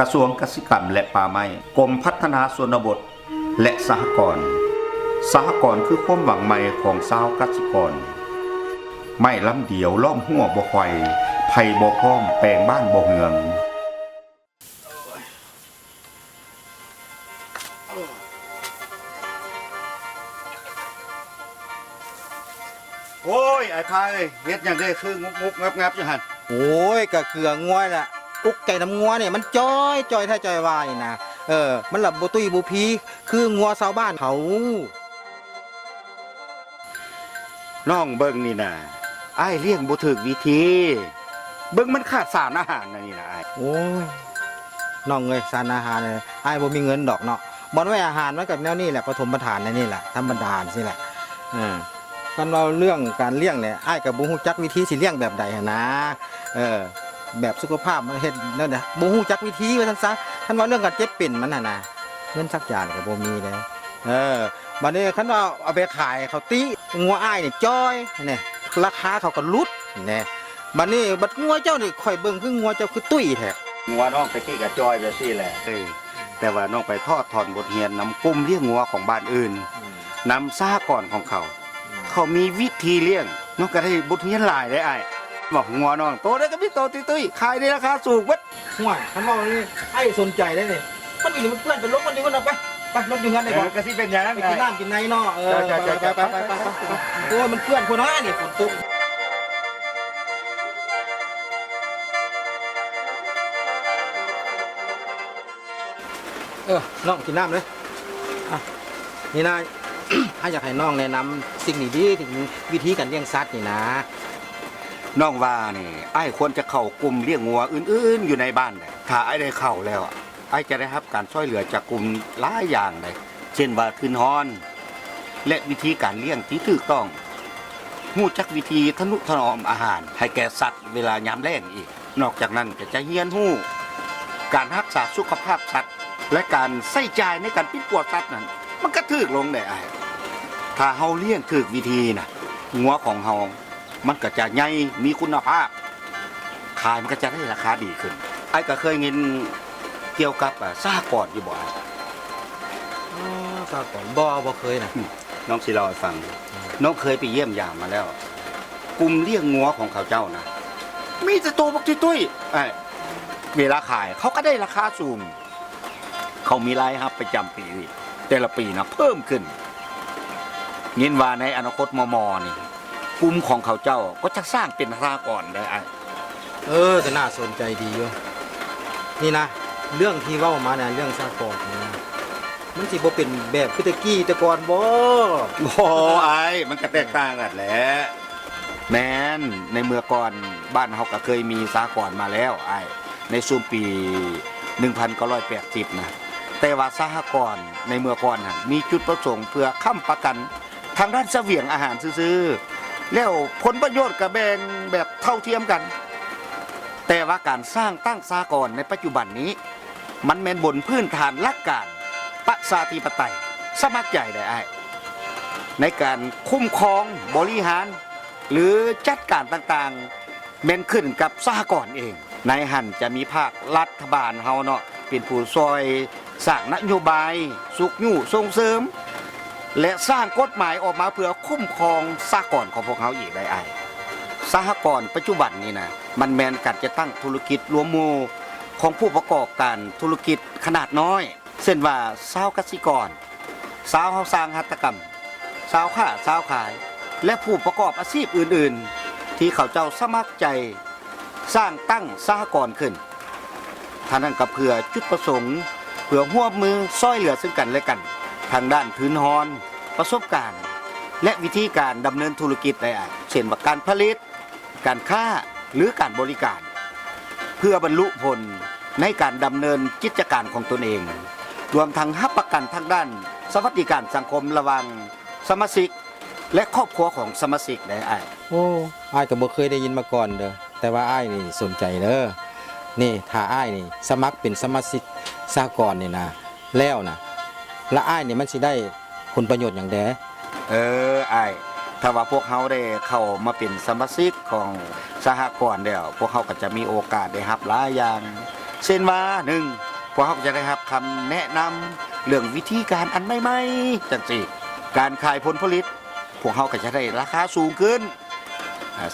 กระทรวงเกษตรกรรมและป่าไม้กรมพัฒนาชนบทและสหกรณ์คือความหวังใหม่ของชาวเกษตรกรไม่ล้ำเดียวล้อมหัวบ่ควายไผ่บ่พร้อมแปลงบ้านบ่เหืองโอ้ยไอ้พายเฮ็ดอย่างได้คืองุกงับอยู่หั่น โอ้ยก็เขืองัวน่ะกุ๊กไก่น้ำงัวเนี่ยมันจ้อยถ้าจ้อยวายนะมันหลับบ่ตุ้ยบ่พีคืองัวชาวบ้านเขา น้องเบิ่งนี่นะอ้ายเลี้ยงบ่ถูกวิธีเบิ่งมันขาดสารอาหารนะนี่นะอ้าย โอ้ยน้องเอ้ยสารอาหารเนี่ยอ้ายบ่มีเงินดอกเนาะบ่ไว้อาหารไว้กับแนวนี้แหละปฐมประทานนี่แหละธรรมดาสิแหละคันเราเรื่องการเลี้ยงเนี่ยอ้ายก็บ่ฮู้จักวิธีสิเลี้ยงแบบใดหั่นนะแบบสุขภาพมันเฮ็ดแล้วเนี่ยบ่ฮู้จักวิธีว่าซั่นซะคันว่าเรื่องการเจ็บเป็นมันน่ะนะเงินสักอย่างก็บ่มีเลยบัดนี้คันว่าเอาไปขายเขาติงัวอ้ายนี่จ้อยนี่ราคาเขาก็ลุดนี่บัดนี้บัดงัวเจ้านี่ข่อยเบิ่งคืองัวเจ้าคือตุ้ยแท้ งัวน้องไปกี้กับจอยแบบนี้แหละแต่ว่าน้องไปทอดถอนบทเรียนนำกลุ่มเลี้ยงงัวของบ้านอื่นนำซ่าก่อนของเขามีวิธีเลี้ยงน้องก็ได้บทเรียนหลายได้อ้ายบอกงัวน้องโตได้ก็มีโตตุ้ยขายในราคาสูงเบิด ห่วยคันว่านี่ไอ้สนใจได้นี่มันนี่มันเพื่อนไปลบมันดีกว่านะไปลบอยู่งั้นได้บ่ ก็สิเป็นอย่างนั้น ไปกินน้ำกินในเนาะไปโอ้ยมันเพื่อนคนน้อยนี่ฝนตกน้องกินน้ำเลยนี่นาย ถ้าอยากให้น้องแนะนำสิ่งดีๆถึงวิธีการเลี้ยงสัตว์นี่นะ น้องว่านี่ไอ้ควรจะเข้ากลุ่มเลี้ยงงัวอื่นๆอยู่ในบ้านเลยถ้าไอ้ได้เข้าแล้วไอ้จะได้รับการช่วยเหลือจากกลุ่มหลายอย่างเลยเช่นว่าคืนฮอนและวิธีการเลี้ยงที่ถูกต้องรู้จักวิธีทนุถนอมอาหารให้แก่สัตว์เวลายามแล้งอีกนอกจากนั้นก็จะเฮียนรู้การรักษาสุขภาพสัตว์และการใส่ใจในการปิดปวดสัตว์นั้นมันก็ถูกลงได้ไอ้ถ้าเฮาเลี้ยงถูกวิธีนะงัวของเฮามันก็จะใหญ่มีคุณภาพขายมันก็จะได้ราคาดีขึ้นไอ้ก็เคยเงินเกี่ยวกับสหกรณ์อยู่บ่สาก่อนบ่เคยนะน้องสิเล่าให้ฟังน้องเคยไปเยี่ยมยามมาแล้วกลุ่มเลี้ยงงัวของเขาเจ้านะมีแต่ตัวบักตุ้ยเวลาขายเขาก็ได้ราคาสูงเขามีรายรับประจำปีแต่ละปีนะเพิ่มขึ้นเงินว่าในอนาคตมอนี่กลุ่มของเขาเจ้าก็จะสร้างเป็นสหกรณ์ได้แต่น่าสนใจดีอยู่นี่นะเรื่องที่เว้ามาเนี่ยเรื่องสหกรณ์นี่มันสิบ่เป็นแบบคือตะกี้แต่ก่อนบ่มันก็แตกต่างกันแหละแม้นในเมื่อก่อนบ้านเฮาก็เคยมีสหกรณ์มาแล้วในช่วงปี 1980นะแต่ว่าสหกรณ์ในเมื่อก่อนมีจุดประสงค์เพื่อค้ำประกันทางด้านเสบียงอาหารซื่อๆแล้วผลประโยชน์ก็แบ่งแบบเท่าเทียมกันแต่ว่าการสร้างตั้งสหกรณ์ในปัจจุบันนี้มันแม่นบนพื้นฐานหลักการประชาธิปไตยสมัครใจได้ในการคุ้มครองบริหารหรือจัดการต่างๆแม่นขึ้นกับสหกรณ์เองในหันจะมีภาครัฐบาลเฮาเนาะเป็นผู้ซอยสร้างนโยบายสุขยู่ส่งเสริมและสร้างกฎหมายออกมาเพื่อคุ้มครองสหกรณ์ของพวกเขาอีกได้สหกรณ์ปัจจุบันนี้นะมันแม่นการจะตั้งธุรกิจรวมหมู่ของผู้ประกอบการธุรกิจขนาดน้อยเช่นว่าชาวกสิกรชาวเฮาสร้างหัตถกรรมชาวค้าชาวขายและผู้ประกอบอาชีพอื่นๆที่เขาเจ้าสมัครใจสร้างตั้งสหกรณ์ขึ้นท่านั้นก็เพื่อจุดประสงค์เพื่อร่วมมือช่วยเหลือซึ่งกันและกันทางด้านพื้นฮอนประสบการณ์และวิธีการดำเนินธุรกิจได้เช่นว่าการผลิตการค้าหรือการบริการเพื่อบรรลุผลในการดำเนินกิจการของตนเองรวมทั้งรับประกันทางด้านสวัสดิการสังคมระหว่างสมาชิกและครอบครัวของสมาชิกได้อ้ายก็บ่เคยได้ยินมาก่อนเด้อแต่ว่าอ้ายนี่สนใจเด้อนี่ถ้าอ้ายนี่สมัครเป็นสมาชิกสหกรณ์นี่นะแล้วนะและอ้ายนี่มันสิได้ผลประโยชน์อย่างใดถ้าว่าพวกเขาได้เข้ามาเป็นสมาชิกของสหกรณ์แล้วพวกเขาก็จะมีโอกาสได้รับหลายอย่างเช่นว่า1 พวกเขาก็จะได้รับคำแนะนำเรื่องวิธีการอันใหม่ๆจังซี่การขายผลผลิตพวกเขาก็จะได้ราคาสูงขึ้น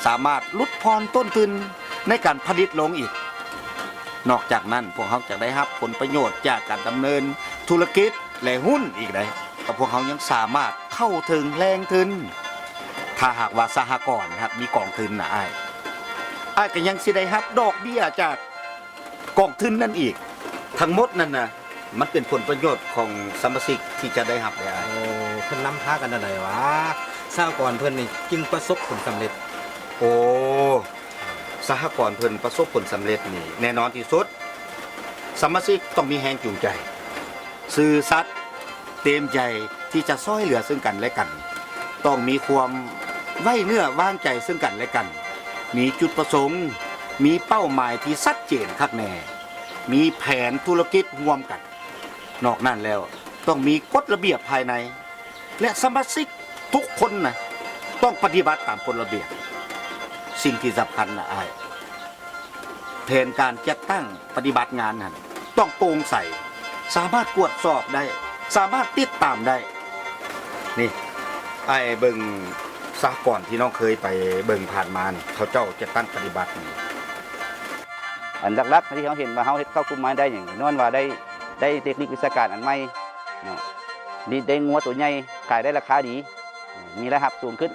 สามารถลดพรต้นทุนในการผลิตลงอีกนอกจากนั้นพวกเขาจะได้รับผลประโยชน์จากการดำเนินธุรกิจและหุ้นอีกได้แต่พวกเขายังสามารถเข้าถึงแรงทุนถ้าหากว่าสหกรณ์ครับมีกองทุนนะอ้ายก็ยังสิได้รับดอกเบี้ยจากกองทุนนั่นอีกทั้งหมดนั่นนะมันเป็นผลประโยชน์ของสมาชิกที่จะได้รับได้อ้าย โอ้เพิ่นนำพากันได้วะสหกรณ์เพิ่นนี่จึงประสบผลสำเร็จ โอ้สหกรณ์เพิ่นประสบผลสำเร็จนี่แน่นอนที่สุดสมาชิกต้องมีแรงจูงใจซื่อสัตย์เต็มใจที่จะช่วยเหลือซึ่งกันและกัน ต้องมีความไว้เนื้อว่างใจซึ่งกันและกัน มีจุดประสงค์มีเป้าหมายที่ชัดเจนคักแน่มีแผนธุรกิจร่วมกัน นอกนั้นแล้วต้องมีกฎระเบียบภายใน และสมาชิกทุกคนนะต้องปฏิบัติตามกฎระเบียบสิ่งที่สำคัญนะอ้ายแผนการจัดตั้งปฏิบัติงานนั้นต้องโปร่งใสสามารถตรวจสอบได้สามารถติดตามได้นี่ไอ้เบิ่งสหกรณ์ที่น้องเคยไปเบิ่งผ่านมานี่เขาเจ้าจะตั้งปฏิบัตินี่ อันหลักๆที่เขาเห็นว่าเขาเฮ็ดเข้ากลุ่มไม้ได้อย่างนอนว่าได้เทคนิควิชาการอันใหม่เนาะนี่ได้งัวตัวใหญ่ขายได้ราคาดีมีรายรับสูงขึ้น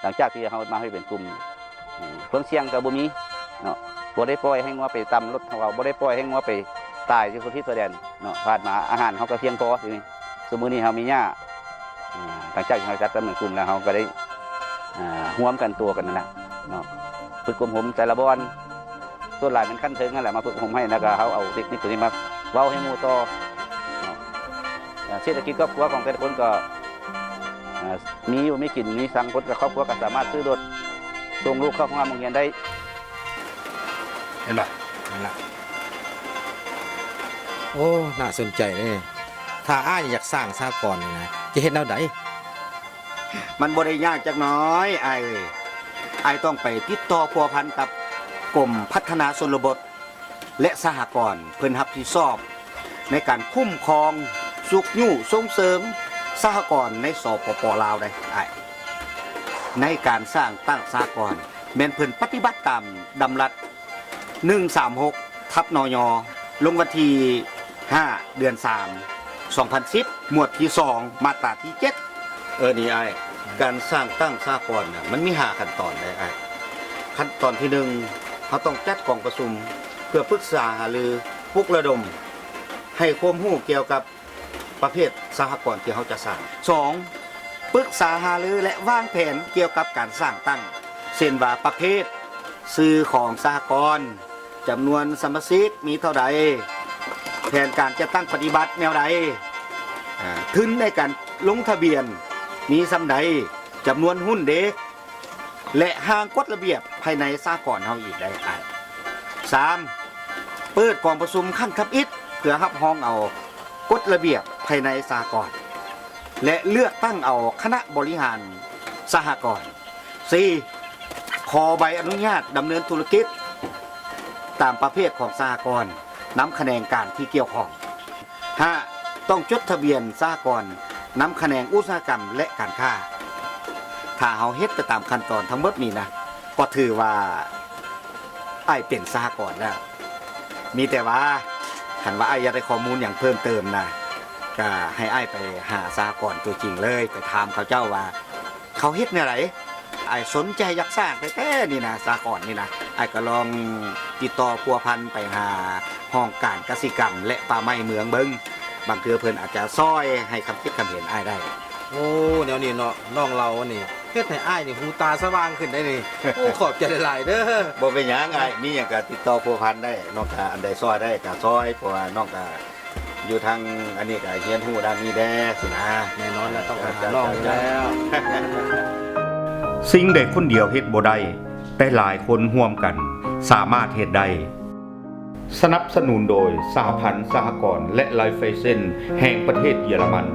หลังจากที่เขามาให้เป็นกลุ่มความเสี่ยงก็บ่มีเนาะบ่ได้ปล่อยให้งัวไปตำรถของเราบ่ได้ปล่อยให้งัวไปตายอยู่ที่ตัวแดนเนาะผ่านมาอาหารเขาก็เพียงพอทีนี้สมมุตินี้เขามีหญ้าหลังจากที่เขาจัดเป็นกลุ่มแล้วเขาก็ได้ร่วมกันตัวกันนั่นแหละเนาะฝึกกลุ่มผมแต่ละบอนส่วนหลายเป็นขั้นเทิงนั่นแหละมาฝึกผมให้แล้วก็เขาเอาเทคนิคตัวนี้มาเว้าให้หมู่ต่อเศรษฐกิจครอบครัวของแต่ละคนก็มีอยู่ไม่กินมีสังคนกับครอบครัวก็สามารถซื้อรถส่งลูกเข้าโรงเรียนได้ เห็นป่ะ นั่นล่ะโอ้น่าสนใจเลยถ้าอ้ายอยากสร้างสหกรณ์นี่นะจะเฮ็ดแนวใด มันบ่ได้ยากจักน้อยไอ้ไอ้ต้องไปติดต่อพัวพันกับกรมพัฒนาชนบทและสหกรณ์เพิ่นรับผิดชอบในการคุ้มครองสุขยู่ส่งเสริมสหกรณ์ในสปป.ลาวได้ไอ้ในการสร้างตั้งสหกรณ์แม่นเพิ่นปฏิบัติตามดำรัส136/นย.ลงวันที่5 เดือน 3 2010 หมวดที่ 2 มาตราที่ 7นี่ไอ้การสร้างตั้งสหกรณ์น่ะมันมี5ขั้นตอนได้ไอ้ขั้นตอนที่1เขาต้องจัดกองประชุมเพื่อปรึกษาหารือปลุกระดมให้ความรู้เกี่ยวกับประเภทสหกรณ์ที่เขาจะสร้าง2ปรึกษาหารือและวางแผนเกี่ยวกับการสร้างตั้งเช่นว่าประเภทซื้อของสหกรณ์จำนวนสมาชิกมีเท่าใดแผนการจะตั้งปฏิบัติแนวใดทุนในการลงทะเบียนมีส่ำใดจำนวนหุ้นเด็กและห่างกฎระเบียบภายในสหกรณ์เฮาอีกได้3เปิดกองประชุมขั้นทับอิฐเพื่อรับรองเอากฎระเบียบภายในสหกรณ์และเลือกตั้งเอาคณะบริหารสหกรณ์4ขอใบอนุญาตดำเนินธุรกิจตามประเภทของสหกรณ์นำคะแนนการที่เกี่ยวข้อง 5. ต้องจดทะเบียนสหกรณ์นำคะแนนอุตสาหกรรมและการค้าถ้าเฮาเฮ็ดไปตามขั้นตอนทั้งหมดนี้นะก็ถือว่าไอ้เป็นสหกรณ์แล้วมีแต่ว่าคันว่าไอ้อยากได้ข้อมูลอย่างเพิ่มเติมนะก็ให้ไอ้ไปหาสหกรณ์ตัวจริงเลยไปถามเขาเจ้าว่าเขาเฮ็ดแนวไหนไอ้สนใจอยากสร้างแต่นี่นะสหกรณ์นี่นะไอ้ก็ลองติดต่อพัวพันไปหาห้องการกสิกรรมและป่าไม้เมืองเบิ่งบางเทื่อเพิ่นอาจจะซอยให้คำคิดคำเห็นไอ้ได้ โอ้แนวนี้เนาะน้องเรานี่เฮ็ดให้อ้ายนี่หูตาสว่างขึ้นได้นี่ โอ้ขอบใจหลายๆเด้อ บ่เป็นหยังไอ้มีหยังก็ติดต่อพัวพันได้น้องก็อันใดซอยได้ก็ซอยเพราะว่าน้องก็อยู่ทางอันนี้ก็เรียนรู้ด้านนี้แด้สินะ แน่นอนแล้วต้องหาน้องอยู่แล้ว สิ่งใดคนเดียวเฮ็ดบ่ได้แต่หลายคนร่วมกันสามารถเฮ็ดได้สนับสนุนโดยสหพันธ์สหกรณ์และไลฟ์ไฟเซนแห่งประเทศเยอรมัน